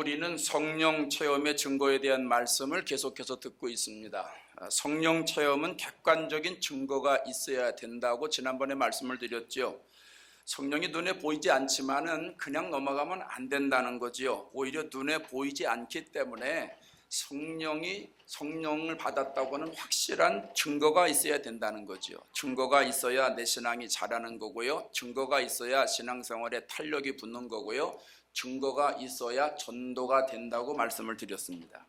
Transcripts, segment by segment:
우리는 성령 체험의 증거에 대한 말씀을 계속해서 듣고 있습니다. 성령 체험은 객관적인 증거가 있어야 된다고 지난번에 말씀을 드렸죠. 성령이 눈에 보이지 않지만은 그냥 넘어가면 안 된다는 거지요. 오히려 눈에 보이지 않기 때문에 성령을 받았다고는 확실한 증거가 있어야 된다는 거죠. 증거가 있어야 내 신앙이 자라는 거고요. 증거가 있어야 신앙생활에 탄력이 붙는 거고요. 증거가 있어야 전도가 된다고 말씀을 드렸습니다.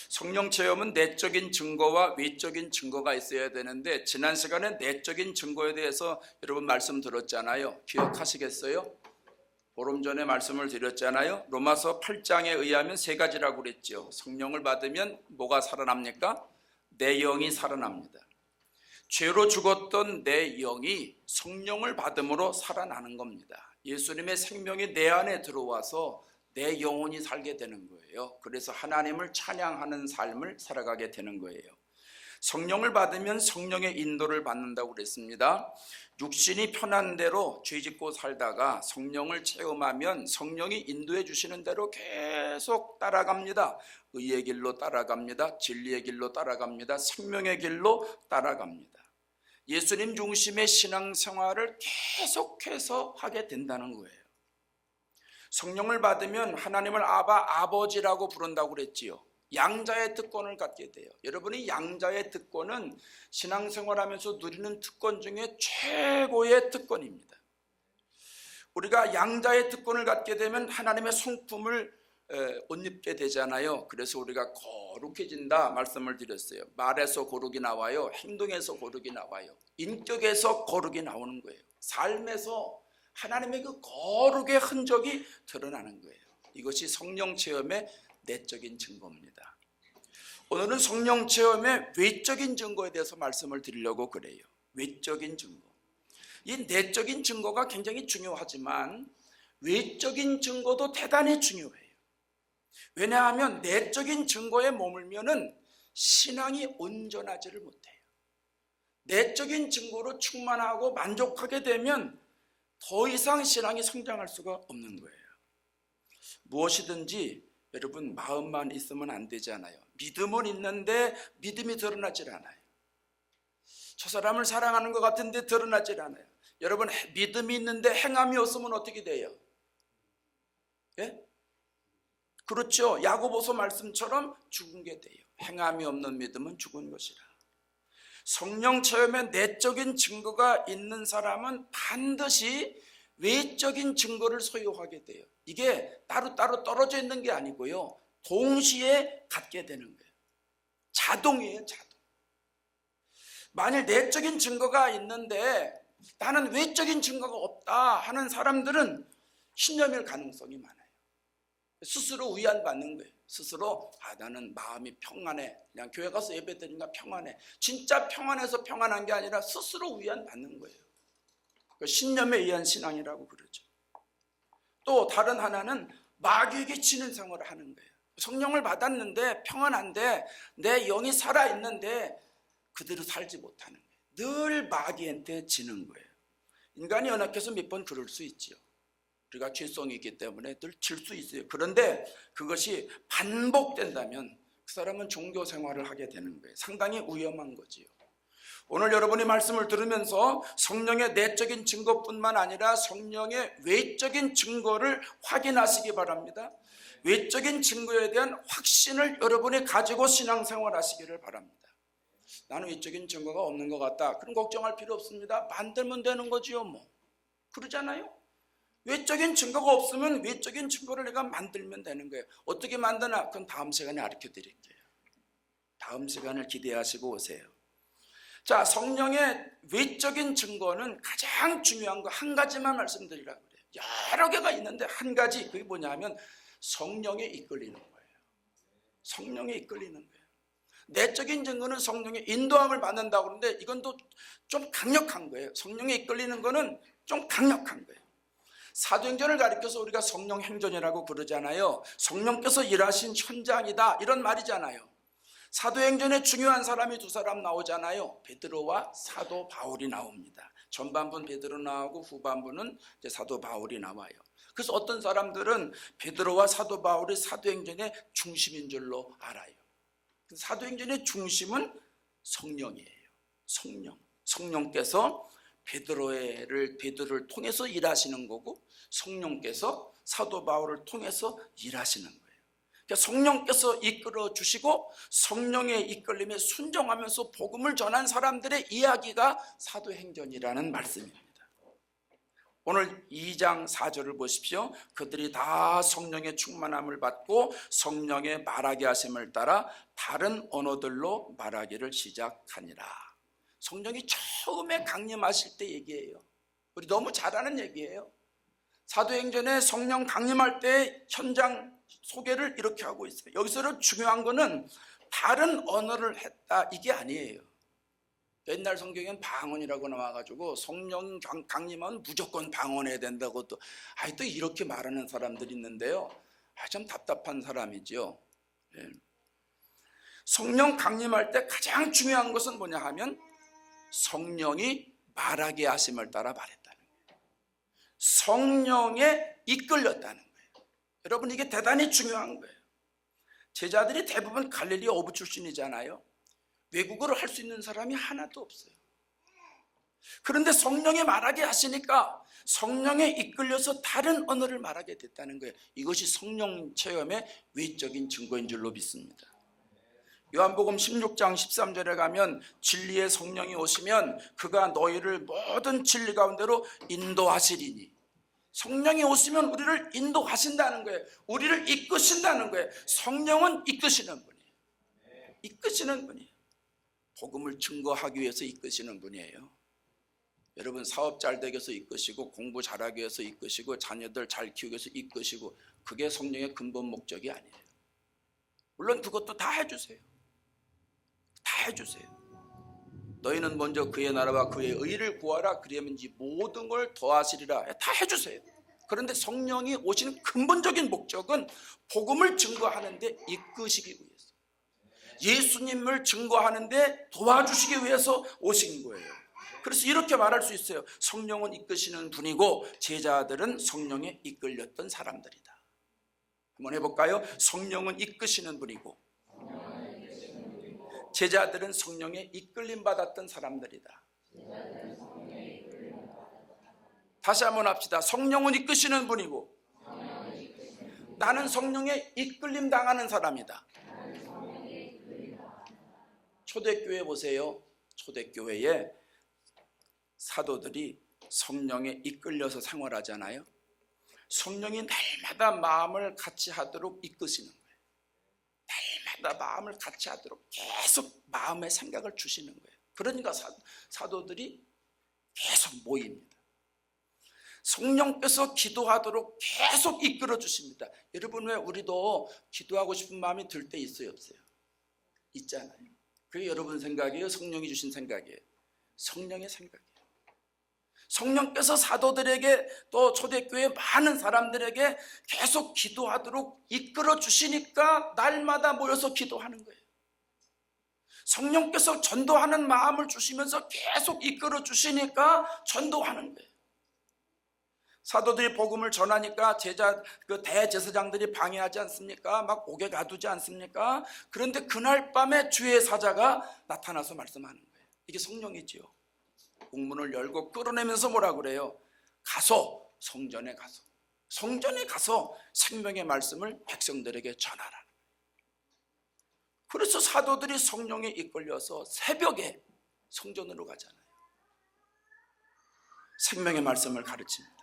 성령 체험은 내적인 증거와 외적인 증거가 있어야 되는데 지난 시간에 내적인 증거에 대해서 여러분 말씀 들었잖아요. 기억하시겠어요? 보름 전에 말씀을 드렸잖아요. 로마서 8장에 의하면 세 가지라고 그랬죠. 성령을 받으면 뭐가 살아납니까? 내 영이 살아납니다. 죄로 죽었던 내 영이 성령을 받음으로 살아나는 겁니다. 예수님의 생명이 내 안에 들어와서 내 영혼이 살게 되는 거예요. 그래서 하나님을 찬양하는 삶을 살아가게 되는 거예요. 성령을 받으면 성령의 인도를 받는다고 그랬습니다. 육신이 편한 대로 죄짓고 살다가 성령을 체험하면 성령이 인도해 주시는 대로 계속 따라갑니다. 의의 길로 따라갑니다. 진리의 길로 따라갑니다. 생명의 길로 따라갑니다. 예수님 중심의 신앙생활을 계속해서 하게 된다는 거예요. 성령을 받으면 하나님을 아버지라고 부른다고 그랬지요. 양자의 특권을 갖게 돼요. 여러분이 양자의 특권은 신앙생활하면서 누리는 특권 중에 최고의 특권입니다. 우리가 양자의 특권을 갖게 되면 하나님의 성품을 옷 입게 되잖아요. 그래서 우리가 거룩해진다 말씀을 드렸어요. 말에서 거룩이 나와요. 행동에서 거룩이 나와요. 인격에서 거룩이 나오는 거예요. 삶에서 하나님의 그 거룩의 흔적이 드러나는 거예요. 이것이 성령 체험의 내적인 증거입니다. 오늘은 성령 체험의 외적인 증거에 대해서 말씀을 드리려고 그래요. 외적인 증거. 이 내적인 증거가 굉장히 중요하지만 외적인 증거도 대단히 중요해요. 왜냐하면 내적인 증거에 머물면은 신앙이 온전하지를 못해요. 내적인 증거로 충만하고 만족하게 되면 더 이상 신앙이 성장할 수가 없는 거예요. 무엇이든지 여러분 마음만 있으면 안 되잖아요. 믿음은 있는데 믿음이 드러나질 않아요. 저 사람을 사랑하는 것 같은데 드러나질 않아요. 여러분 믿음이 있는데 행함이 없으면 어떻게 돼요? 예? 그렇죠. 야고보서 말씀처럼 죽은 게 돼요. 행함이 없는 믿음은 죽은 것이라. 성령 체험에 내적인 증거가 있는 사람은 반드시 외적인 증거를 소유하게 돼요. 이게 따로따로 떨어져 있는 게 아니고요. 동시에 갖게 되는 거예요. 자동이에요, 자동. 만일 내적인 증거가 있는데 나는 외적인 증거가 없다 하는 사람들은 신념일 가능성이 많아요. 스스로 위안받는 거예요. 스스로 나는 마음이 평안해. 그냥 교회 가서 예배 드리니까 평안해. 진짜 평안해서 평안한 게 아니라 스스로 위안받는 거예요. 신념에 의한 신앙이라고 그러죠. 또 다른 하나는 마귀에게 지는 생활을 하는 거예요. 성령을 받았는데 평안한데 내 영이 살아있는데 그대로 살지 못하는 거예요. 늘 마귀한테 지는 거예요. 인간이 연약해서 몇 번 그럴 수 있지요. 우리가 죄성이 있기 때문에 늘 질 수 있어요. 그런데 그것이 반복된다면 그 사람은 종교 생활을 하게 되는 거예요. 상당히 위험한 거지요. 오늘 여러분이 말씀을 들으면서 성령의 내적인 증거뿐만 아니라 성령의 외적인 증거를 확인하시기 바랍니다. 외적인 증거에 대한 확신을 여러분이 가지고 신앙생활 하시기를 바랍니다. 나는 외적인 증거가 없는 것 같다. 그럼 걱정할 필요 없습니다. 만들면 되는 거지요 뭐. 그러잖아요. 외적인 증거가 없으면 외적인 증거를 내가 만들면 되는 거예요. 어떻게 만드나? 그건 다음 시간에 가르쳐 드릴게요. 다음 시간을 기대하시고 오세요. 자, 성령의 외적인 증거는 가장 중요한 거 한 가지만 말씀드리라고 그래요. 여러 개가 있는데 한 가지, 그게 뭐냐면 성령에 이끌리는 거예요. 성령에 이끌리는 거예요. 내적인 증거는 성령의 인도함을 받는다고 그러는데 이건 또 좀 강력한 거예요. 성령에 이끌리는 거는 좀 강력한 거예요. 사도행전을 가리켜서 우리가 성령 행전이라고 그러잖아요. 성령께서 일하신 현장이다 이런 말이잖아요. 사도행전에 중요한 사람이 두 사람 나오잖아요. 베드로와 사도 바울이 나옵니다. 전반부는 베드로 나오고 후반부는 이제 사도 바울이 나와요. 그래서 어떤 사람들은 베드로와 사도 바울이 사도행전의 중심인 줄로 알아요. 사도행전의 중심은 성령이에요. 성령께서 베드로를 통해서 일하시는 거고, 성령께서 사도 바울을 통해서 일하시는 거예요. 그러니까 성령께서 이끌어 주시고 성령의 이끌림에 순종하면서 복음을 전한 사람들의 이야기가 사도행전이라는 말씀입니다. 오늘 2장 4절을 보십시오. 그들이 다 성령의 충만함을 받고 성령의 말하게 하심을 따라 다른 언어들로 말하기를 시작하니라. 성령이 처음에 강림하실 때 얘기예요. 우리 너무 잘 아는 얘기예요. 사도행전에 성령 강림할 때 현장 소개를 이렇게 하고 있어요. 여기서 중요한 거는 다른 언어를 했다 이게 아니에요. 옛날 성경엔 방언이라고 나와가지고 성령 강림하면 무조건 방언해야 된다고 또 이렇게 말하는 사람들이 있는데요. 참 답답한 사람이죠. 성령 강림할 때 가장 중요한 것은 뭐냐 하면 성령이 말하게 하심을 따라 말했다는 거예요. 성령에 이끌렸다는 거예요. 여러분, 이게 대단히 중요한 거예요. 제자들이 대부분 갈릴리 어부 출신이잖아요. 외국어를 할 수 있는 사람이 하나도 없어요. 그런데 성령이 말하게 하시니까 성령에 이끌려서 다른 언어를 말하게 됐다는 거예요. 이것이 성령 체험의 외적인 증거인 줄로 믿습니다. 요한복음 16장 13절에 가면 진리의 성령이 오시면 그가 너희를 모든 진리 가운데로 인도하시리니, 성령이 오시면 우리를 인도하신다는 거예요. 우리를 이끄신다는 거예요. 성령은 이끄시는 분이에요. 이끄시는 분이에요. 복음을 증거하기 위해서 이끄시는 분이에요. 여러분, 사업 잘 되기 위해서 이끄시고, 공부 잘하기 위해서 이끄시고, 자녀들 잘 키우기 위해서 이끄시고, 그게 성령의 근본 목적이 아니에요. 물론 그것도 다 해주세요. 다 해주세요. 너희는 먼저 그의 나라와 그의 의를 구하라, 그러면 이 모든 걸 더하시리라. 다 해주세요. 그런데 성령이 오시는 근본적인 목적은 복음을 증거하는 데 이끄시기 위해서, 예수님을 증거하는데 도와주시기 위해서 오신 거예요. 그래서 이렇게 말할 수 있어요. 성령은 이끄시는 분이고 제자들은 성령에 이끌렸던 사람들이다. 한번 해볼까요? 성령은 이끄시는 분이고 제자들은 성령에 이끌림 받았던 사람들이다. 다시 한번 합시다. 성령은 이끄시는 분이고 나는 성령에 이끌림 당하는 사람이다. 초대교회 보세요. 초대교회에 사도들이 성령에 이끌려서 생활하잖아요. 성령이 날마다 마음을 같이 하도록 이끄시는 거예요. 날마다 마음을 같이 하도록 계속 마음의 생각을 주시는 거예요. 그러니까 사도들이 계속 모입니다. 성령께서 기도하도록 계속 이끌어 주십니다. 여러분, 왜 우리도 기도하고 싶은 마음이 들 때 있어요, 없어요? 있잖아요. 그게 여러분 생각이에요? 성령이 주신 생각이에요? 성령의 생각이에요. 성령께서 사도들에게 또 초대교회 많은 사람들에게 계속 기도하도록 이끌어 주시니까 날마다 모여서 기도하는 거예요. 성령께서 전도하는 마음을 주시면서 계속 이끌어 주시니까 전도하는 거예요. 사도들이 복음을 전하니까 대제사장들이 방해하지 않습니까? 막 옥에 가두지 않습니까? 그런데 그날 밤에 주의 사자가 나타나서 말씀하는 거예요. 이게 성령이지요. 옥문을 열고 끌어내면서 뭐라 그래요? 가서 성전에 가서 생명의 말씀을 백성들에게 전하라는 거예요. 그래서 사도들이 성령에 이끌려서 새벽에 성전으로 가잖아요. 생명의 말씀을 가르칩니다.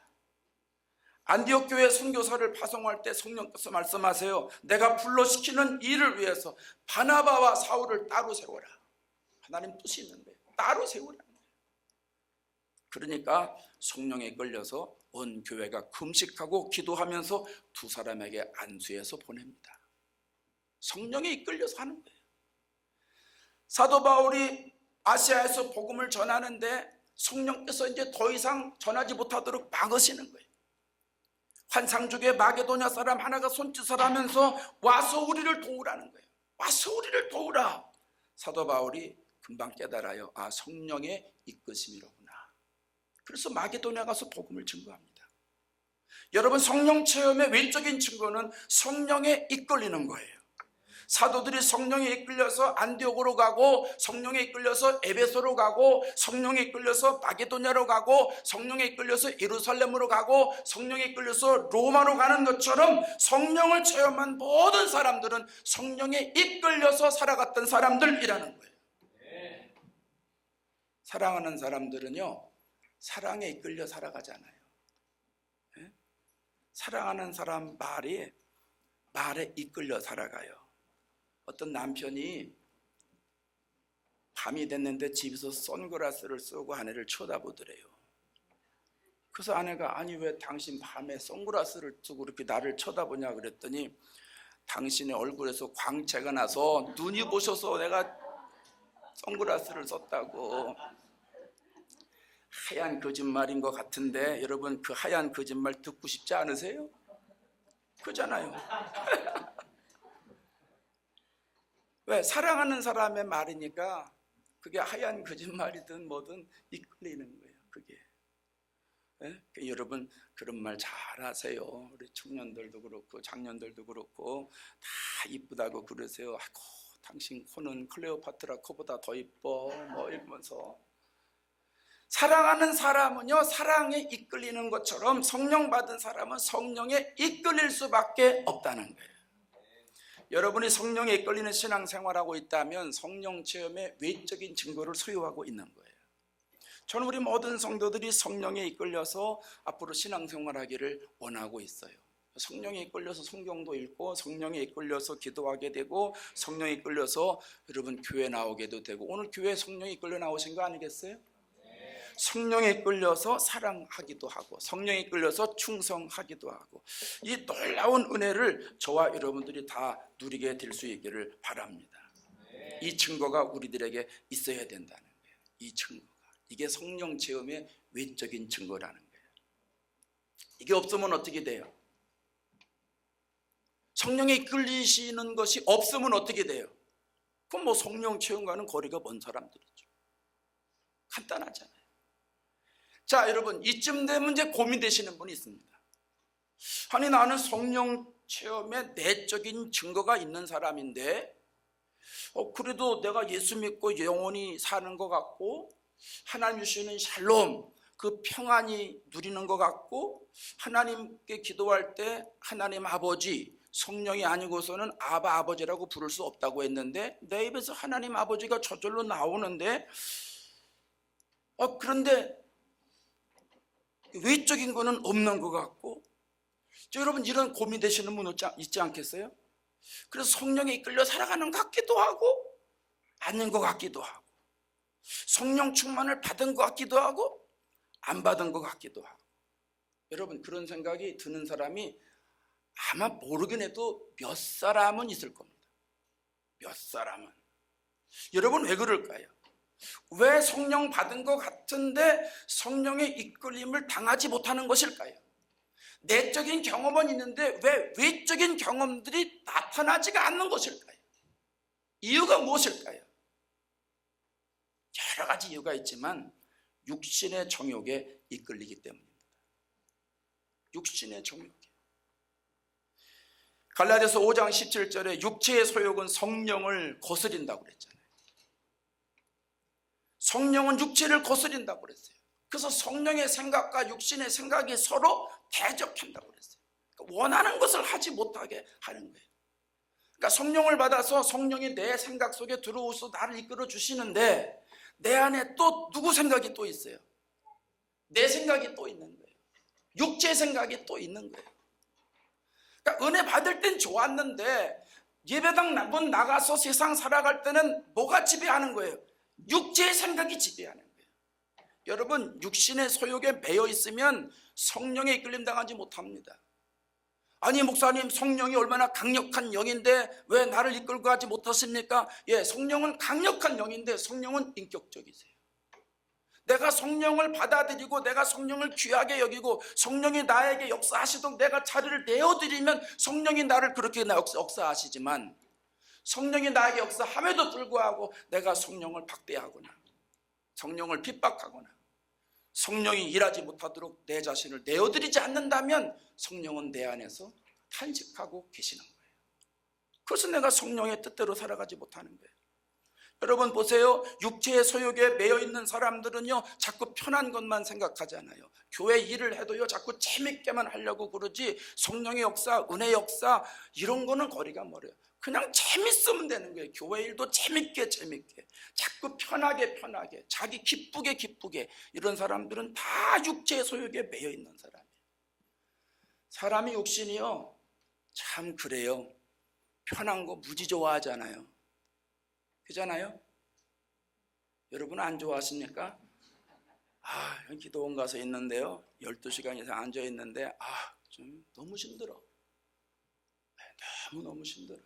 안디옥 교회 선교사를 파송할 때 성령께서 말씀하세요. 내가 불러시키는 일을 위해서 바나바와 사울을 따로 세워라. 하나님 뜻이 있는 거예요. 따로 세우라는 거예요. 그러니까 성령에 이끌려서 온 교회가 금식하고 기도하면서 두 사람에게 안수해서 보냅니다. 성령에 이끌려서 하는 거예요. 사도 바울이 아시아에서 복음을 전하는데 성령께서 이제 더 이상 전하지 못하도록 막으시는 거예요. 환상족의 마게도냐 사람 하나가 손짓을 하면서 와서 우리를 도우라는 거예요. 와서 우리를 도우라. 사도 바울이 금방 깨달아요. 아, 성령의 이끄심이로구나. 그래서 마게도냐 가서 복음을 증거합니다. 여러분, 성령 체험의 외적인 증거는 성령에 이끌리는 거예요. 사도들이 성령에 이끌려서 안디옥으로 가고, 성령에 이끌려서 에베소로 가고, 성령에 이끌려서 마게도냐로 가고, 성령에 이끌려서 예루살렘으로 가고, 성령에 이끌려서 로마로 가는 것처럼 성령을 체험한 모든 사람들은 성령에 이끌려서 살아갔던 사람들이라는 거예요. 사랑하는 사람들은요, 사랑에 이끌려 살아가잖아요. 사랑하는 사람 말에 이끌려 살아가요. 어떤 남편이 밤이 됐는데 집에서 선글라스를 쓰고 아내를 쳐다보더래요. 그래서 아내가, 아니 왜 당신 밤에 선글라스를 쓰고 이렇게 나를 쳐다보냐 그랬더니, 당신의 얼굴에서 광채가 나서 눈이 부셔서 내가 선글라스를 썼다고. 하얀 거짓말인 것 같은데 여러분, 그 하얀 거짓말 듣고 싶지 않으세요? 그잖아요. 왜? 사랑하는 사람의 말이니까 그게 하얀 거짓말이든 뭐든 이끌리는 거예요. 그게. 여러분, 그런 말 잘하세요. 우리 청년들도 그렇고 장년들도 그렇고 다 이쁘다고 그러세요. 아이고, 당신 코는 클레오파트라 코보다 더 이뻐 뭐 이러면서. 사랑하는 사람은요, 사랑에 이끌리는 것처럼 성령 받은 사람은 성령에 이끌릴 수밖에 없다는 거예요. 여러분이 성령에 이끌리는 신앙생활하고 있다면 성령 체험의 외적인 증거를 소유하고 있는 거예요. 저는 우리 모든 성도들이 성령에 이끌려서 앞으로 신앙생활하기를 원하고 있어요. 성령에 이끌려서 성경도 읽고, 성령에 이끌려서 기도하게 되고, 성령에 이끌려서 여러분 교회 나오게도 되고. 오늘 교회에 성령에 이끌려 나오신 거 아니겠어요? 성령에 이끌려서 사랑하기도 하고, 성령에 이끌려서 충성하기도 하고, 이 놀라운 은혜를 저와 여러분들이 다 누리게 될 수 있기를 바랍니다. 이 증거가 우리들에게 있어야 된다는 거예요. 이 증거가, 이게 성령 체험의 외적인 증거라는 거예요. 이게 없으면 어떻게 돼요? 성령에 이끌리시는 것이 없으면 어떻게 돼요? 그럼 뭐 성령 체험과는 거리가 먼 사람들이죠. 간단하잖아요. 자, 여러분, 이쯤 되면 이제 고민되시는 분이 있습니다. 아니, 나는 성령 체험의 내적인 증거가 있는 사람인데 그래도 내가 예수 믿고 영원히 사는 것 같고, 하나님 주시는 샬롬, 그 평안이 누리는 것 같고, 하나님께 기도할 때 하나님 아버지, 성령이 아니고서는 아바 아버지라고 부를 수 없다고 했는데 내 입에서 하나님 아버지가 저절로 나오는데 그런데 외적인 거는 없는 것 같고. 여러분, 이런 고민되시는 분 있지 않겠어요? 그래서 성령에 이끌려 살아가는 것 같기도 하고 아닌 것 같기도 하고, 성령 충만을 받은 것 같기도 하고 안 받은 것 같기도 하고. 여러분, 그런 생각이 드는 사람이 아마 모르긴 해도 몇 사람은 있을 겁니다. 몇 사람은. 여러분, 왜 그럴까요? 왜 성령 받은 것 같은데 성령의 이끌림을 당하지 못하는 것일까요? 내적인 경험은 있는데 왜 외적인 경험들이 나타나지가 않는 것일까요? 이유가 무엇일까요? 여러 가지 이유가 있지만 육신의 정욕에 이끌리기 때문입니다. 육신의 정욕에. 갈라디아서 5장 17절에 육체의 소욕은 성령을 거스린다고 그랬잖아요. 성령은 육체를 거스린다고 그랬어요. 그래서 성령의 생각과 육신의 생각이 서로 대적한다고 그랬어요. 그러니까 원하는 것을 하지 못하게 하는 거예요. 그러니까 성령을 받아서 성령이 내 생각 속에 들어오셔서 나를 이끌어 주시는데 내 안에 또 누구 생각이 또 있어요. 내 생각이 또 있는 거예요. 육체 생각이 또 있는 거예요. 그러니까 은혜 받을 땐 좋았는데 예배당 문 나가서 세상 살아갈 때는 뭐가 지배하는 거예요? 육체의 생각이 지배하는 거예요. 여러분, 육신의 소욕에 매여 있으면 성령에 이끌림 당하지 못합니다. 아니, 목사님, 성령이 얼마나 강력한 영인데 왜 나를 이끌고 가지 못하십니까? 예, 성령은 강력한 영인데 성령은 인격적이세요. 내가 성령을 받아들이고 내가 성령을 귀하게 여기고 성령이 나에게 역사하시도록 내가 자리를 내어드리면 성령이 나를 그렇게 역사하시지만, 성령이 나에게 역사함에도 불구하고 내가 성령을 박대하거나 성령을 핍박하거나 성령이 일하지 못하도록 내 자신을 내어드리지 않는다면 성령은 내 안에서 탄식하고 계시는 거예요. 그래서 내가 성령의 뜻대로 살아가지 못하는 거예요. 여러분 보세요. 육체의 소욕에 매여 있는 사람들은요 자꾸 편한 것만 생각하잖아요. 교회 일을 해도요 자꾸 재밌게만 하려고 그러지 성령의 역사, 은혜의 역사 이런 거는 거리가 멀어요. 그냥 재밌으면 되는 거예요. 교회 일도 재밌게 자꾸 편하게 자기 기쁘게 이런 사람들은 다 육체의 소욕에 매여 있는 사람이에요. 사람이 육신이요 참 그래요. 편한 거 무지 좋아하잖아요. 그잖아요? 여러분 안 좋아하십니까? 기도원 가서 있는데요 12시간 이상 앉아 있는데 좀 너무 힘들어. 너무 힘들어요.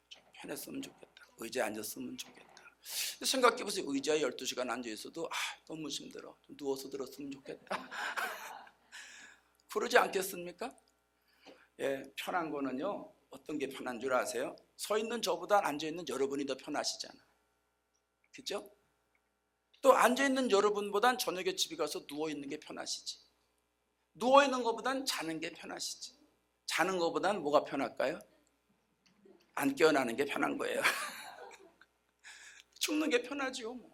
좀 편했으면 좋겠다. 의자에 앉았으면 좋겠다. 생각해보세요. 의자에 12시간 앉아 있어도 너무 힘들어. 좀 누워서 들었으면 좋겠다. 그러지 않겠습니까? 편한 거는요 어떤 게 편한 줄 아세요? 서 있는 저보다 앉아있는 여러분이 더 편하시잖아. 그죠? 또 앉아있는 여러분보단 저녁에 집에 가서 누워있는 게 편하시지. 누워있는 것보단 자는 게 편하시지. 자는 것보단 뭐가 편할까요? 안 깨어나는 게 편한 거예요. 죽는 게 편하죠 뭐.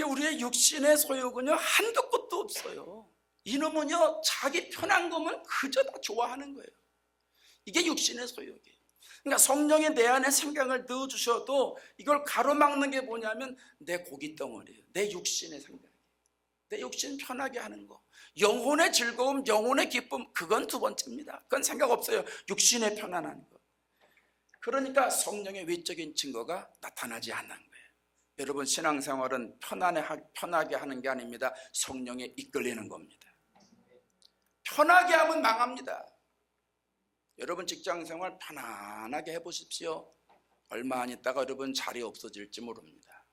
우리의 육신의 소욕은요 한도 끝도 없어요. 이놈은요 자기 편한 거면 그저 다 좋아하는 거예요. 이게 육신의 소욕이에요. 그러니까 성령이 내 안에 생각을 넣어주셔도 이걸 가로막는 게 뭐냐면 내 고기 덩어리예요. 내 육신의 생각, 내 육신 편하게 하는 거. 영혼의 즐거움, 영혼의 기쁨 그건 두 번째입니다. 그건 생각 없어요. 육신의 편안한 거. 그러니까 성령의 외적인 증거가 나타나지 않는 거예요. 여러분 신앙생활은 편하게 하는 게 아닙니다. 성령에 이끌리는 겁니다. 편하게 하면 망합니다. 여러분 직장생활 편안하게 해보십시오. 얼마 안 있다가 여러분 자리 없어질지 모릅니다.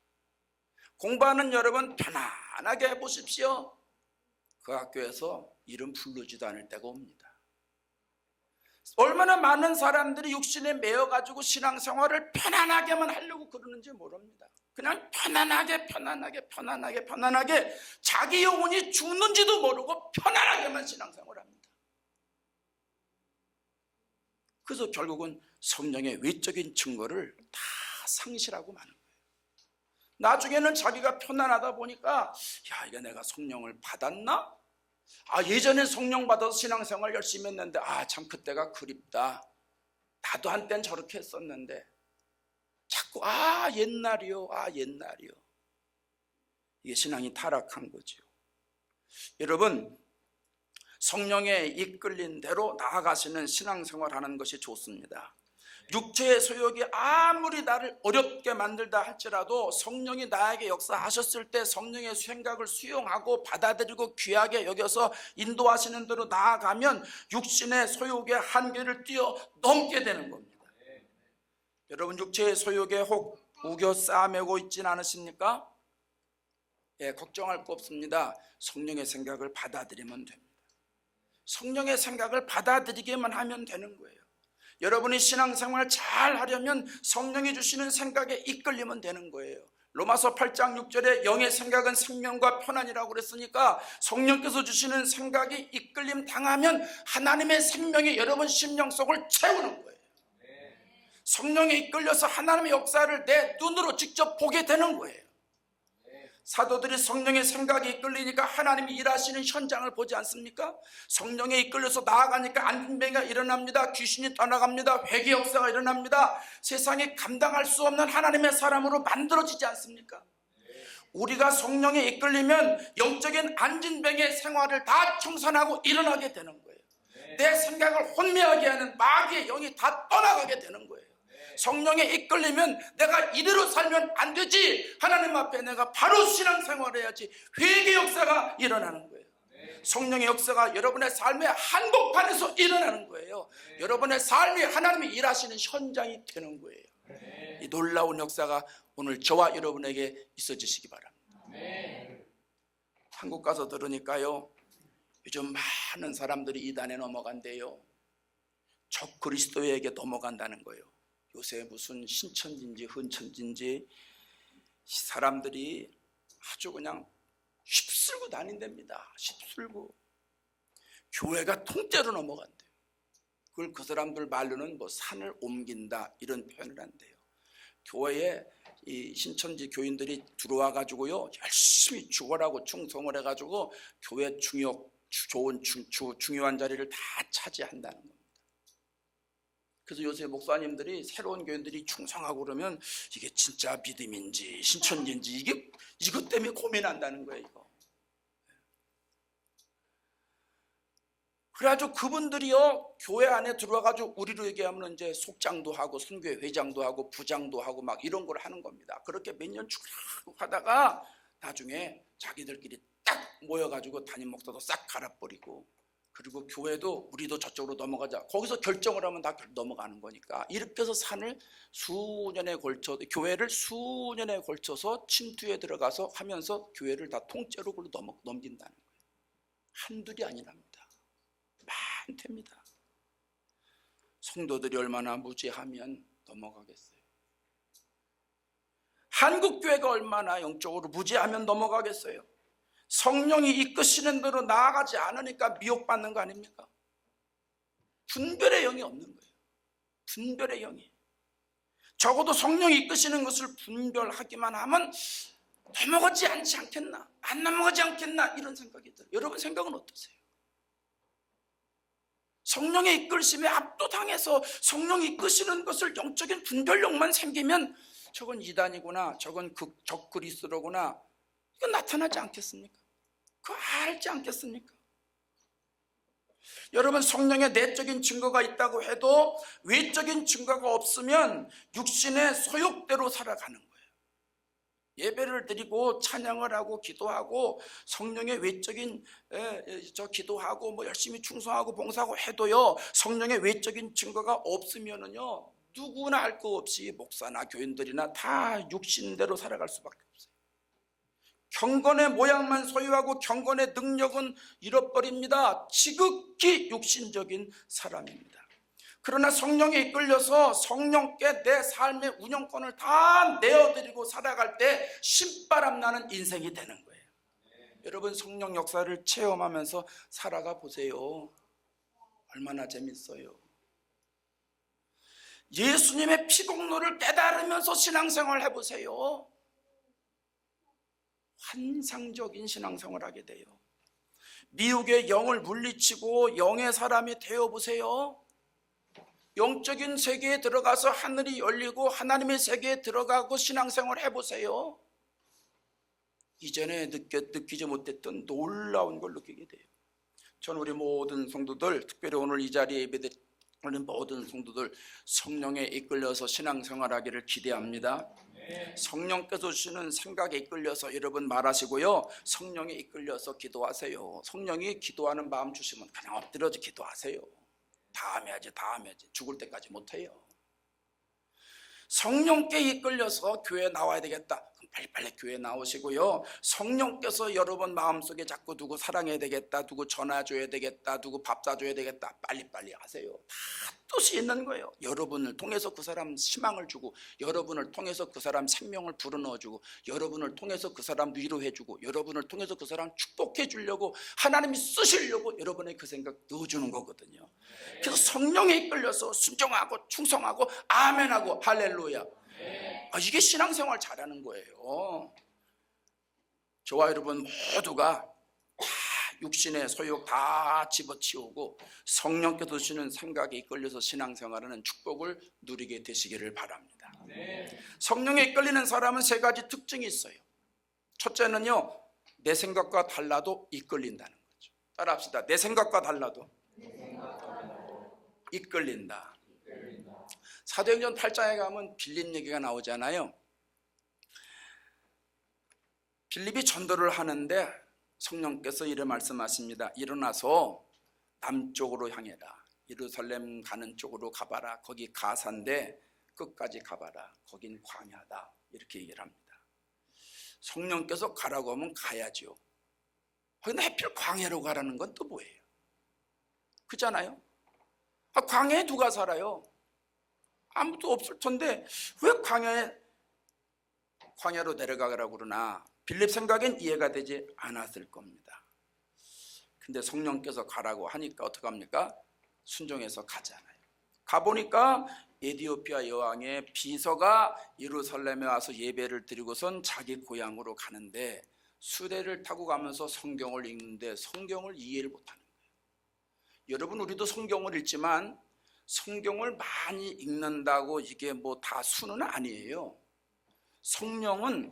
공부하는 여러분 편안하게 해보십시오. 그 학교에서 이름 부르지도 않을 때가 옵니다. 얼마나 많은 사람들이 육신에 매여가지고 신앙생활을 편안하게만 하려고 그러는지 모릅니다. 그냥 편안하게 자기 영혼이 죽는지도 모르고 편안하게만 신앙생활을 합니다. 그래서 결국은 성령의 외적인 증거를 다 상실하고 마는 거예요. 나중에는 자기가 편안하다 보니까 이게 내가 성령을 받았나? 예전에 성령 받아서 신앙생활 열심히 했는데 참 그때가 그립다. 나도 한땐 저렇게 했었는데 자꾸 옛날이요. 이게 신앙이 타락한 거죠. 여러분 성령에 이끌린 대로 나아가시는 신앙생활 하는 것이 좋습니다. 육체의 소욕이 아무리 나를 어렵게 만들다 할지라도 성령이 나에게 역사하셨을 때 성령의 생각을 수용하고 받아들이고 귀하게 여겨서 인도하시는 대로 나아가면 육신의 소욕의 한계를 뛰어넘게 되는 겁니다. 여러분 육체의 소욕에 혹 우겨 싸매고 있지는 않으십니까? 걱정할 거 없습니다. 성령의 생각을 받아들이면 됩니다. 성령의 생각을 받아들이기만 하면 되는 거예요. 여러분이 신앙생활 잘 하려면 성령이 주시는 생각에 이끌리면 되는 거예요. 로마서 8장 6절에 영의 생각은 생명과 편안이라고 그랬으니까 성령께서 주시는 생각이 이끌림 당하면 하나님의 생명이 여러분 심령 속을 채우는 거예요. 성령에 이끌려서 하나님의 역사를 내 눈으로 직접 보게 되는 거예요. 사도들이 성령의 생각에 이끌리니까 하나님이 일하시는 현장을 보지 않습니까? 성령에 이끌려서 나아가니까 안진뱅이가 일어납니다. 귀신이 떠나갑니다. 회개 역사가 일어납니다. 세상에 감당할 수 없는 하나님의 사람으로 만들어지지 않습니까? 우리가 성령에 이끌리면 영적인 안진뱅이의 생활을 다 청산하고 일어나게 되는 거예요. 내 생각을 혼미하게 하는 마귀의 영이 다 떠나가게 되는 거예요. 성령에 이끌리면 내가 이대로 살면 안 되지. 하나님 앞에 내가 바로 신앙생활을 해야지. 회개 역사가 일어나는 거예요. 성령의 역사가 여러분의 삶의 한복판에서 일어나는 거예요. 여러분의 삶이 하나님이 일하시는 현장이 되는 거예요. 이 놀라운 역사가 오늘 저와 여러분에게 있어지시기 바랍니다. 한국 가서 들으니까요 요즘 많은 사람들이 이단에 넘어간대요. 적 그리스도에게 넘어간다는 거예요. 요새 무슨 신천지인지 흔천지인지 사람들이 아주 그냥 휩쓸고 다닌답니다. 휩쓸고. 교회가 통째로 넘어간대요. 그걸 그 사람들 말로는 뭐 산을 옮긴다 이런 표현을 한대요. 교회에 이 신천지 교인들이 들어와 가지고요 열심히 죽어라고 충성을 해가지고 교회 중요한 자리를 다 차지한다는 겁니다. 그래서 요새 목사님들이 새로운 교인들이 충성하고 그러면 이게 진짜 믿음인지 신천지인지 이게 이것 때문에 고민한다는 거예요. 이거. 그래가지고 그분들이요 교회 안에 들어와가지고 우리로 얘기하면 이제 속장도 하고 선교회 회장도 하고 부장도 하고 막 이런 걸 하는 겁니다. 그렇게 몇 년 쭉 하다가 나중에 자기들끼리 딱 모여가지고 담임 목사도 싹 갈아버리고, 그리고 교회도 우리도 저쪽으로 넘어가자 거기서 결정을 하면 다 넘어가는 거니까, 이렇게 해서 산을 수년에 걸쳐 교회를 수년에 걸쳐서 침투에 들어가서 하면서 교회를 다 통째로 넘긴다는 거예요. 한둘이 아니랍니다. 많답니다. 성도들이 얼마나 무지하면 넘어가겠어요. 한국교회가 얼마나 영적으로 무지하면 넘어가겠어요. 성령이 이끄시는 대로 나아가지 않으니까 미혹받는 거 아닙니까? 분별의 영이 없는 거예요. 분별의 영이. 적어도 성령이 이끄시는 것을 분별하기만 하면 넘어가지 않겠나, 안 넘어가지 않겠나 이런 생각이 들어요. 여러분 생각은 어떠세요? 성령의 이끌심에 압도당해서 성령이 이끄시는 것을 영적인 분별력만 생기면 저건 이단이구나, 저건 적그리스도구나, 이건 나타나지 않겠습니까? 그거 알지 않겠습니까? 여러분 성령의 내적인 증거가 있다고 해도 외적인 증거가 없으면 육신의 소욕대로 살아가는 거예요. 예배를 드리고 찬양을 하고 기도하고 성령의 외적인 기도하고 뭐 열심히 충성하고 봉사하고 해도요 성령의 외적인 증거가 없으면은요 누구나 알 거 없이 목사나 교인들이나 다 육신대로 살아갈 수밖에 없어요. 경건의 모양만 소유하고 경건의 능력은 잃어버립니다. 지극히 육신적인 사람입니다. 그러나 성령에 이끌려서 성령께 내 삶의 운영권을 다 내어드리고 살아갈 때 신바람 나는 인생이 되는 거예요. 여러분 성령 역사를 체험하면서 살아가 보세요. 얼마나 재밌어요. 예수님의 피공로를 깨달으면서 신앙생활을 해보세요. 환상적인 신앙생활을 하게 돼요. 미혹의 영을 물리치고 영의 사람이 되어보세요. 영적인 세계에 들어가서 하늘이 열리고 하나님의 세계에 들어가고 신앙생활을 해보세요. 이전에 느끼지 못했던 놀라운 걸 느끼게 돼요. 저는 우리 모든 성도들, 특별히 오늘 이 자리에 예배드리는 모든 성도들 성령에 이끌려서 신앙생활하기를 기대합니다. 성령께서 주시는 생각에 이끌려서 여러분 말하시고요, 성령에 이끌려서 기도하세요. 성령이 기도하는 마음 주시면 그냥 엎드려서 기도하세요. 다음에 하지 죽을 때까지 못해요. 성령께 이끌려서 교회에 나와야 되겠다, 그럼 빨리빨리 교회에 나오시고요, 성령께서 여러분 마음속에 자꾸 누구 사랑해야 되겠다, 누구 전화줘야 되겠다, 누구 밥 사줘야 되겠다, 빨리빨리 하세요. 다 뜻이 있는 거예요. 여러분을 통해서 그 사람 희망을 주고, 여러분을 통해서 그 사람 생명을 불어넣어주고, 여러분을 통해서 그 사람 위로해주고, 여러분을 통해서 그 사람 축복해 주려고 하나님이 쓰시려고 여러분의 그 생각 넣어주는 거거든요. 그래서 성령에 이끌려서 순종하고 충성하고 아멘하고 할렐루야, 이게 신앙생활 잘하는 거예요. 저와 여러분 모두가 다 육신의 소욕 다 집어치우고 성령께서 주시는 생각에 이끌려서 신앙생활하는 축복을 누리게 되시기를 바랍니다. 성령에 이끌리는 사람은 세 가지 특징이 있어요. 첫째는요, 내 생각과 달라도 이끌린다는 거죠. 따라합시다. 내 생각과 달라도 이끌린다. 사도행전 8장에 가면 빌립 얘기가 나오잖아요. 빌립이 전도를 하는데 성령께서 이래 말씀하십니다. 일어나서 남쪽으로 향해라. 예루살렘 가는 쪽으로 가봐라. 거기 가사인데 끝까지 가봐라. 거긴 광야다. 이렇게 얘기를 합니다. 성령께서 가라고 하면 가야죠. 근데 하필 광야로 가라는 건 또 뭐예요? 그렇잖아요. 광야에 누가 살아요? 아무도 없을 텐데 왜 광야로 내려가라고 그러나? 빌립 생각엔 이해가 되지 않았을 겁니다. 근데 성령께서 가라고 하니까 어떡합니까? 순종해서 가잖아요. 가보니까 에디오피아 여왕의 비서가 예루살렘에 와서 예배를 드리고선 자기 고향으로 가는데 수레를 타고 가면서 성경을 읽는데 성경을 이해를 못하는 거예요. 여러분, 우리도 성경을 읽지만 성경을 많이 읽는다고 이게 뭐 다 수는 아니에요. 성경은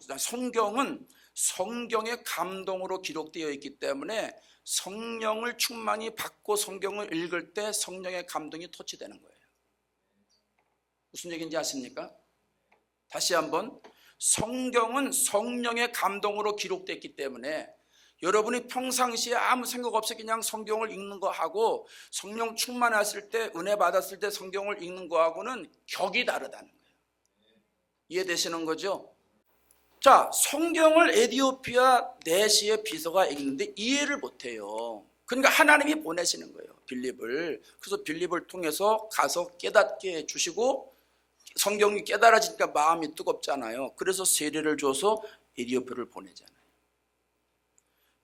성경의 감동으로 기록되어 있기 때문에 성령을 충만히 받고 성경을 읽을 때 성령의 감동이 터치되는 거예요. 무슨 얘기인지 아십니까? 다시 한번, 성경은 성령의 감동으로 기록됐기 때문에 여러분이 평상시에 아무 생각 없이 그냥 성경을 읽는 거하고 성령 충만했을 때, 은혜 받았을 때 성경을 읽는 거하고는 격이 다르다는 거예요. 이해되시는 거죠? 자, 성경을 에디오피아 내시의 비서가 읽는데 이해를 못해요. 그러니까 하나님이 보내시는 거예요, 빌립을. 그래서 빌립을 통해서 가서 깨닫게 해주시고 성경이 깨달아지니까 마음이 뜨겁잖아요. 그래서 세례를 줘서 에디오피아를 보내잖아요.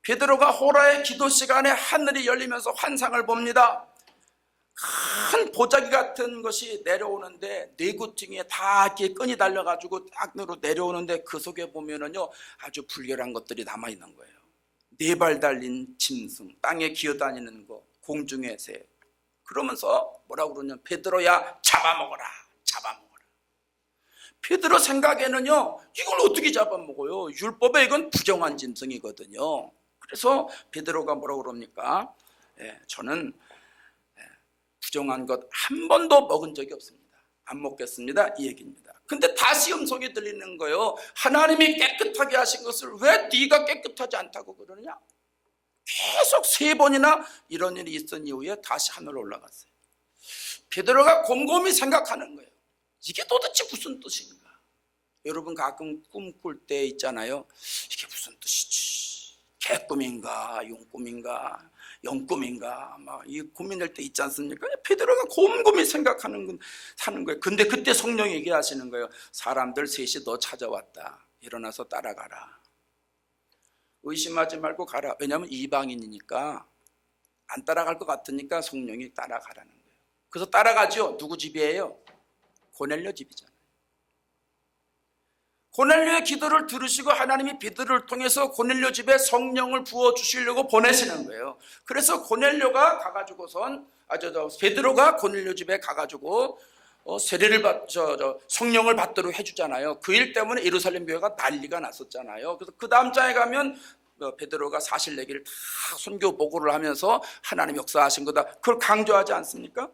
베드로가 호라의 기도 시간에 하늘이 열리면서 환상을 봅니다. 큰 보자기 같은 것이 내려오는데 네구퉁이에 다 이렇게 끈이 달려가지고 딱 내려오는데 그 속에 보면은요 아주 불결한 것들이 남아있는 거예요. 네 발 달린 짐승, 땅에 기어다니는 거, 공중의 새. 그러면서 뭐라고 그러냐면 베드로야 잡아먹어라, 잡아먹어라. 베드로 생각에는요 이걸 어떻게 잡아먹어요? 율법에 이건 부정한 짐승이거든요. 그래서 베드로가 뭐라고 그럽니까? 저는 부정한 것 한 번도 먹은 적이 없습니다. 안 먹겠습니다, 이 얘기입니다. 근데 다시 음성이 들리는 거예요. 하나님이 깨끗하게 하신 것을 왜 네가 깨끗하지 않다고 그러느냐? 계속 3번이나 이런 일이 있은 이후에 다시 하늘로 올라갔어요. 베드로가 곰곰이 생각하는 거예요. 이게 도대체 무슨 뜻인가? 여러분 가끔 꿈 꿀 때 있잖아요. 이게 무슨 뜻이지? 개꿈인가 용꿈인가 영꿈인가 막 이 고민할 때 있지 않습니까? 베드로가 곰곰이 생각하는 사는 거예요. 근데 그때 성령이 얘기하시는 거예요. 사람들 셋이 너 찾아왔다. 일어나서 따라가라. 의심하지 말고 가라. 왜냐하면 이방인이니까 안 따라갈 것 같으니까 성령이 따라가라는 거예요. 그래서 따라가죠. 누구 집이에요? 고넬료 집이잖아요. 고넬료의 기도를 들으시고 하나님이 베드로를 통해서 고넬료 집에 성령을 부어주시려고 보내시는 거예요. 그래서 고넬료가 가가지고선 베드로가 고넬료 집에 가가지고 세례를 성령을 받도록 해주잖아요. 그 일 때문에 예루살렘 교회가 난리가 났었잖아요. 그래서 그 다음 장에 가면 베드로가 사실 얘기를 다 선교 보고를 하면서 하나님 역사하신 거다, 그걸 강조하지 않습니까?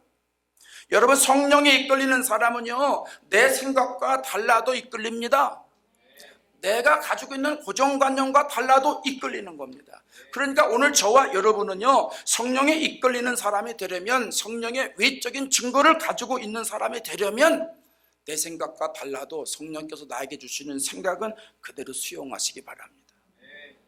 여러분, 성령에 이끌리는 사람은요 내 생각과 달라도 이끌립니다. 내가 가지고 있는 고정관념과 달라도 이끌리는 겁니다. 그러니까 오늘 저와 여러분은요 성령에 이끌리는 사람이 되려면, 성령의 외적인 증거를 가지고 있는 사람이 되려면 내 생각과 달라도 성령께서 나에게 주시는 생각은 그대로 수용하시기 바랍니다.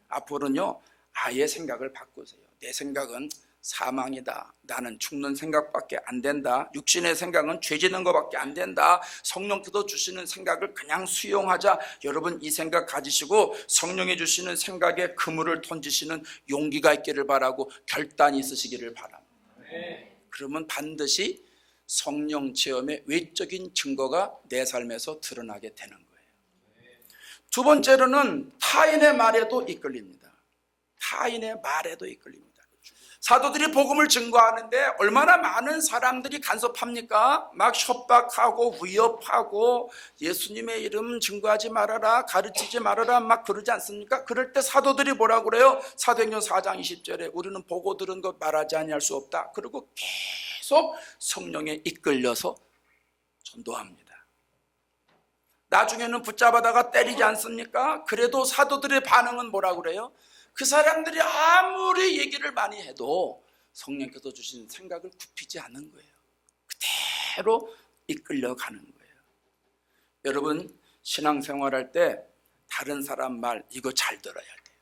앞으로는요 아예 생각을 바꾸세요. 내 생각은 사망이다, 나는 죽는 생각밖에 안 된다, 육신의 생각은 죄 짓는 것밖에 안 된다, 성령께서 주시는 생각을 그냥 수용하자. 여러분 이 생각 가지시고 성령이 주시는 생각에 그물을 던지시는 용기가 있기를 바라고 결단이 있으시기를 바랍니다. 그러면 반드시 성령 체험의 외적인 증거가 내 삶에서 드러나게 되는 거예요. 두 번째로는 타인의 말에도 이끌립니다. 타인의 말에도 이끌립니다. 사도들이 복음을 증거하는데 얼마나 많은 사람들이 간섭합니까? 막 협박하고 위협하고 예수님의 이름 증거하지 말아라, 가르치지 말아라 막 그러지 않습니까? 그럴 때 사도들이 뭐라고 그래요? 사도행전 4장 20절에 우리는 보고 들은 것 말하지 아니할 수 없다. 그리고 계속 성령에 이끌려서 전도합니다. 나중에는 붙잡아다가 때리지 않습니까? 그래도 사도들의 반응은 뭐라고 그래요? 그 사람들이 아무리 얘기를 많이 해도 성령께서 주신 생각을 굽히지 않는 거예요. 그대로 이끌려가는 거예요. 여러분 신앙생활할 때 다른 사람 말 이거 잘 들어야 돼요.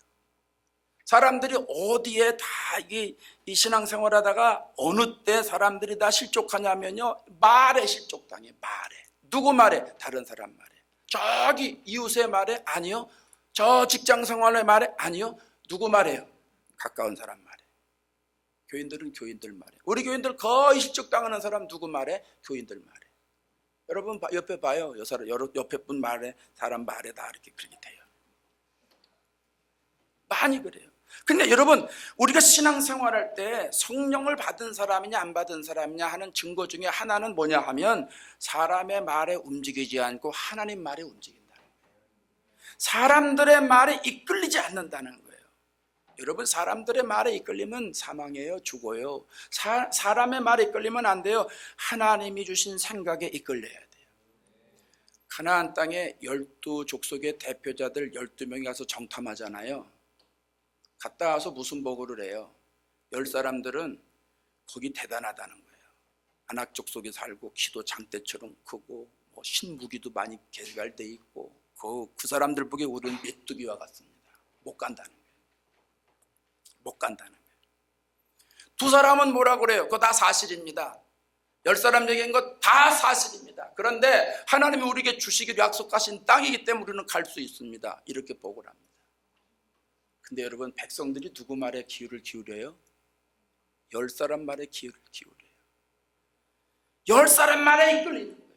사람들이 어디에 다 이 신앙생활하다가 어느 때 사람들이 다 실족하냐면요 말에 실족당해. 말에. 누구 말에? 다른 사람 말에. 저기 이웃의 말에? 아니요, 저 직장 생활의 말에? 아니요. 누구 말이에요? 가까운 사람 말에. 교인들은 교인들 말에. 우리 교인들 거의 실족당하는 사람 누구 말에? 교인들 말에. 여러분 옆에 봐요. 옆에 분 말에, 사람 말에 다 이렇게 그렇게 돼요. 많이 그래요. 근데 여러분, 우리가 신앙생활할 때 성령을 받은 사람이냐 안 받은 사람이냐 하는 증거 중에 하나는 뭐냐 하면 사람의 말에 움직이지 않고 하나님 말에 움직인다는 거예요. 사람들의 말에 이끌리지 않는다는 거예요. 여러분, 사람들의 말에 이끌리면 사망해요. 죽어요. 사람의 말에 이끌리면 안 돼요. 하나님이 주신 생각에 이끌려야 돼요. 가나안 땅에 12족속의 대표자들 12명이 가서 정탐하잖아요. 갔다 와서 무슨 보고를 해요? 10사람들은 거기 대단하다는 거예요. 아낙 족속에 살고 키도 장대처럼 크고 뭐 신무기도 많이 개발돼 있고 그 사람들 보기에 우리는 메뚜기와 같습니다. 못 간다는 거예요. 못 간다는 거예요. 두 사람은 뭐라 그래요? 그거 다 사실입니다. 10사람 얘기한 거 다 사실입니다. 그런데 하나님이 우리에게 주시기로 약속하신 땅이기 때문에 우리는 갈 수 있습니다. 이렇게 보고를 합니다. 근데 여러분, 백성들이 누구 말에 귀를 기울여요? 10사람 말에 귀를 기울여요. 10사람 말에 이끌리는 거예요.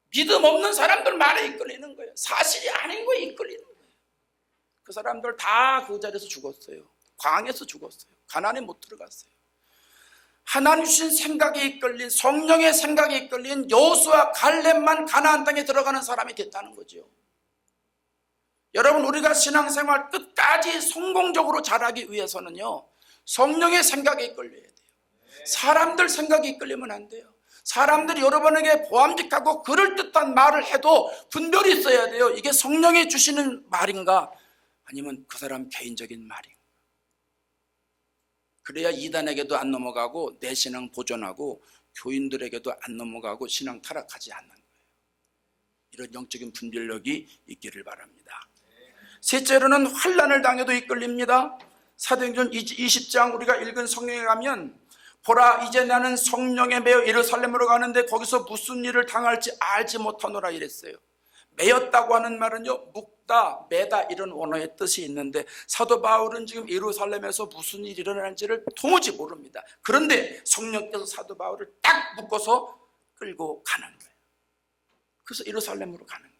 믿음 없는 사람들 말에 이끌리는 거예요. 사실이 아닌 거에 이끌리는 거예요. 그 사람들 다 그 자리에서 죽었어요. 광에서 죽었어요. 가나안에 못 들어갔어요. 하나님 주신 생각에 이끌린, 성령의 생각에 이끌린 여호수아 갈렙만 가나안 땅에 들어가는 사람이 됐다는 거죠. 여러분, 우리가 신앙생활 끝까지 성공적으로 잘하기 위해서는요, 성령의 생각에 이끌려야 돼요. 사람들 생각에 이끌리면 안 돼요. 사람들이 여러분에게 보암직하고 그럴듯한 말을 해도 분별이 있어야 돼요. 이게 성령이 주시는 말인가 아니면 그 사람 개인적인 말인가. 그래야 이단에게도 안 넘어가고 내 신앙 보존하고 교인들에게도 안 넘어가고 신앙 타락하지 않는 거예요. 이런 영적인 분별력이 있기를 바랍니다. 셋째로는 환난을 당해도 이끌립니다. 사도행전 20장 우리가 읽은 성경에 가면 보라, 이제 나는 성령에 매여 예루살렘으로 가는데 거기서 무슨 일을 당할지 알지 못하노라 이랬어요. 매였다고 하는 말은요, 묶다, 매다 이런 원어의 뜻이 있는데 사도 바울은 지금 예루살렘에서 무슨 일이 일어나는지를 도무지 모릅니다. 그런데 성령께서 사도 바울을 딱 묶어서 끌고 가는 거예요. 그래서 예루살렘으로 가는 거예요.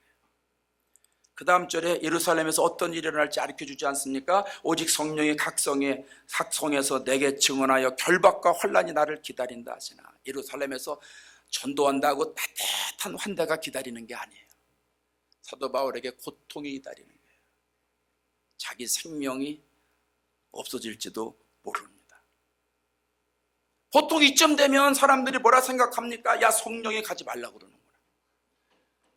그 다음 절에 예루살렘에서 어떤 일이 일어날지 가르쳐주지 않습니까? 오직 성령이 각 성에서 내게 증언하여 결박과 환난이 나를 기다린다 하시나. 예루살렘에서 전도한다고 따뜻한 환대가 기다리는 게 아니에요. 사도 바울에게 고통이 기다리는 거예요. 자기 생명이 없어질지도 모릅니다. 보통 이쯤 되면 사람들이 뭐라 생각합니까? 야, 성령이 가지 말라고 그러는 거야.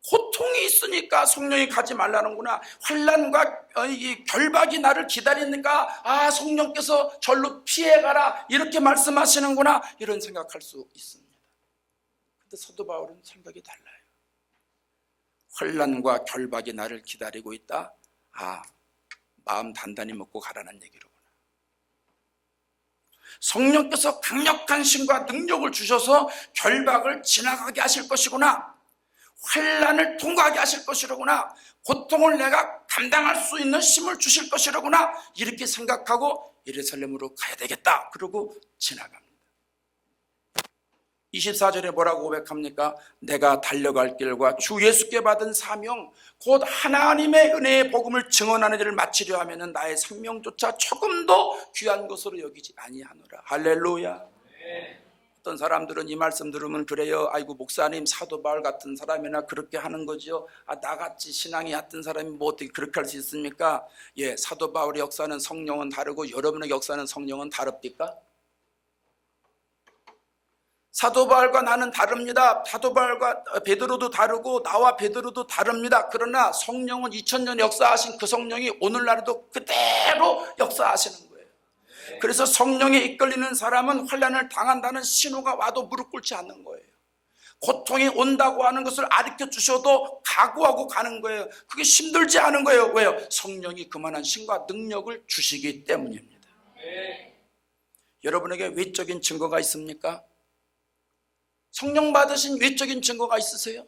고통이 있으니까 성령이 가지 말라는구나. 환난과 이 결박이 나를 기다리는가. 아, 성령께서 절로 피해가라 이렇게 말씀하시는구나, 이런 생각할 수 있습니다. 근데 사도 바울은 생각이 달라요. 환난과 결박이 나를 기다리고 있다. 아, 마음 단단히 먹고 가라는 얘기로구나. 성령께서 강력한 힘과 능력을 주셔서 결박을 지나가게 하실 것이구나. 환난을 통과하게 하실 것이로구나. 고통을 내가 감당할 수 있는 힘을 주실 것이로구나. 이렇게 생각하고 예루살렘으로 가야 되겠다. 그러고 지나갑니다. 24절에 뭐라고 고백합니까? 내가 달려갈 길과 주 예수께 받은 사명, 곧 하나님의 은혜의 복음을 증언하는 일을 마치려 하면 나의 생명조차 조금도 귀한 것으로 여기지 아니하노라. 할렐루야. 어떤 사람들은 이 말씀 들으면 그래요. 아이고, 목사님, 사도 바울 같은 사람이나 그렇게 하는 거죠. 아, 나같이 신앙이 얕은 사람이 뭐 어떻게 그렇게 할 수 있습니까? 예, 사도 바울의 역사는 성령은 다르고 여러분의 역사는 성령은 다릅니까? 사도 바울과 나는 다릅니다. 사도 바울과 베드로도 다르고 나와 베드로도 다릅니다. 그러나 성령은 2000년 역사하신 그 성령이 오늘날에도 그대로 역사하시는 거예요. 그래서 성령에 이끌리는 사람은 환난을 당한다는 신호가 와도 무릎 꿇지 않는 거예요. 고통이 온다고 하는 것을 가르쳐 주셔도 각오하고 가는 거예요. 그게 힘들지 않은 거예요. 왜요? 성령이 그만한 힘과 능력을 주시기 때문입니다. 여러분에게 외적인 증거가 있습니까? 성령 받으신 외적인 증거가 있으세요?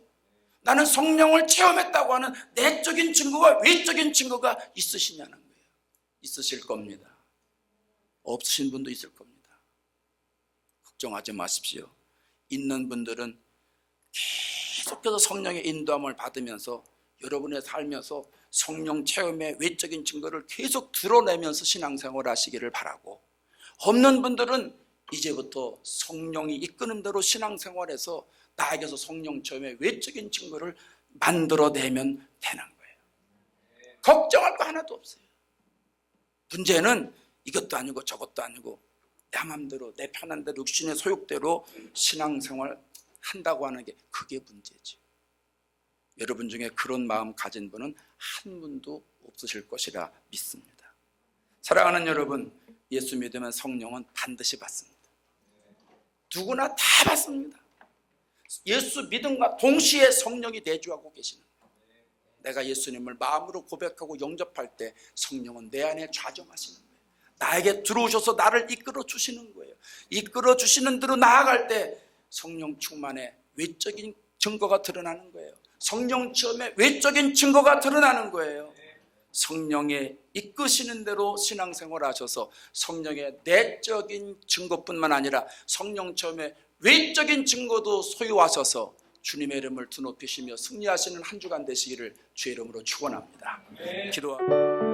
나는 성령을 체험했다고 하는 내적인 증거와 외적인 증거가 있으시냐는 거예요. 있으실 겁니다. 없으신 분도 있을 겁니다. 걱정하지 마십시오. 있는 분들은 계속해서 성령의 인도함을 받으면서 여러분의 살면서 성령 체험의 외적인 증거를 계속 드러내면서 신앙생활을 하시기를 바라고, 없는 분들은 이제부터 성령이 이끄는 대로 신앙생활에서 나에게서 성령 체험의 외적인 증거를 만들어내면 되는 거예요. 걱정할 거 하나도 없어요. 문제는 이것도 아니고 저것도 아니고 내 맘대로 내 편한 대로 육신의 소욕대로 신앙생활 한다고 하는 게 그게 문제죠. 여러분 중에 그런 마음 가진 분은 한 분도 없으실 것이라 믿습니다. 사랑하는 여러분, 예수 믿으면 성령은 반드시 받습니다. 누구나 다 받습니다. 예수 믿음과 동시에 성령이 내주하고 계시는 거예요. 내가 예수님을 마음으로 고백하고 영접할 때 성령은 내 안에 좌정하시는 거예요. 나에게 들어오셔서 나를 이끌어 주시는 거예요. 이끌어 주시는 대로 나아갈 때 성령 충만의 외적인 증거가 드러나는 거예요. 성령 체험의 외적인 증거가 드러나는 거예요. 성령의 이끄시는 대로 신앙생활을 하셔서 성령의 내적인 증거뿐만 아니라 성령 체험의 외적인 증거도 소유하셔서 주님의 이름을 드높이시며 승리하시는 한 주간 되시기를 주의 이름으로 축원합니다. 기도합니다.